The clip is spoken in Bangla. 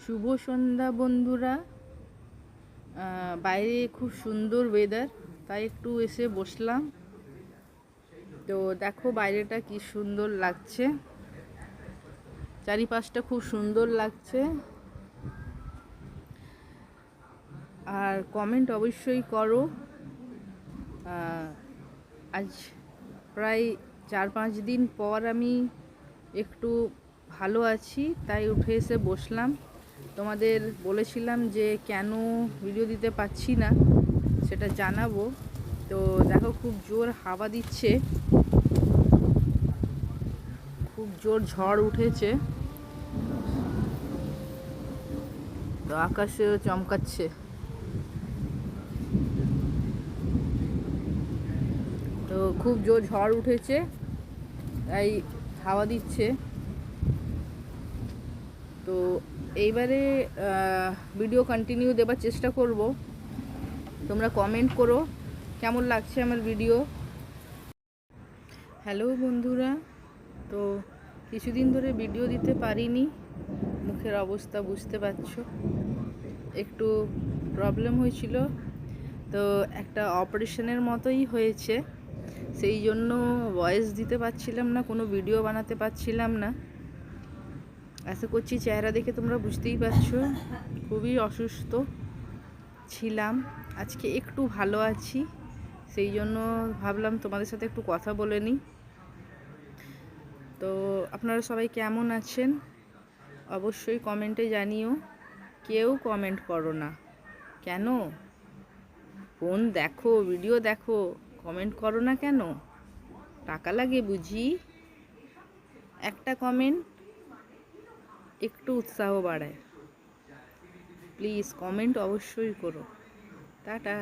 শুভ সন্ধ্যা বন্ধুরা। বাইরে খুব সুন্দর ওয়েদার, তাই একটু এসে বসলাম। তো দেখো বাইরেটা কি সুন্দর লাগছে, চারিপাশটা খুব সুন্দর লাগছে। আর কমেন্ট অবশ্যই করো। আজ প্রায় 4-5 দিন পর আমি একটু ভালো আছি, তাই উঠে এসে বসলাম। তোমাদের বলেছিলাম যে কেন ভিডিও দিতে পারছি না সেটা জানাবো। তো দেখো খুব জোর হাওয়া দিচ্ছে, খুব জোর ঝড় উঠেছে, তো আকাশে চমকাচ্ছে। তো খুব জোর ঝড় উঠেছে, তাই হাওয়া দিচ্ছে। তো এইবারে ভিডিও কন্টিনিউ দেবার চেষ্টা করব। তোমরা কমেন্ট করো কেমন লাগছে আমার ভিডিও। হ্যালো বন্ধুরা, তো কিছুদিন ধরে ভিডিও দিতে পারিনি, মুখের অবস্থা বুঝতে পারছো, একটু প্রবলেম হয়েছিল। তো একটা অপারেশনের মতোই হয়েছে, সেই জন্য ভয়েস দিতে পারছিলাম না, কোনো ভিডিও বানাতে পারছিলাম না। আশা করছি চেহারা দেখে তোমরা বুঝতেই পারছো খুবই অসুস্থ ছিলাম। আজকে একটু ভালো আছি, সেই জন্য ভাবলাম তোমাদের সাথে একটু কথা বলে নিই। তো আপনারা সবাই কেমন আছেন অবশ্যই কমেন্টে জানিও। কেউ কমেন্ট করো না কেন? ফোন দেখো, ভিডিও দেখো, কমেন্ট করো না কেন? টাকা লাগে বুঝি? একটা কমেন্ট একটু উৎসাহ বাড়ায়। প্লিজ কমেন্ট অবশ্যই করো। টাটা।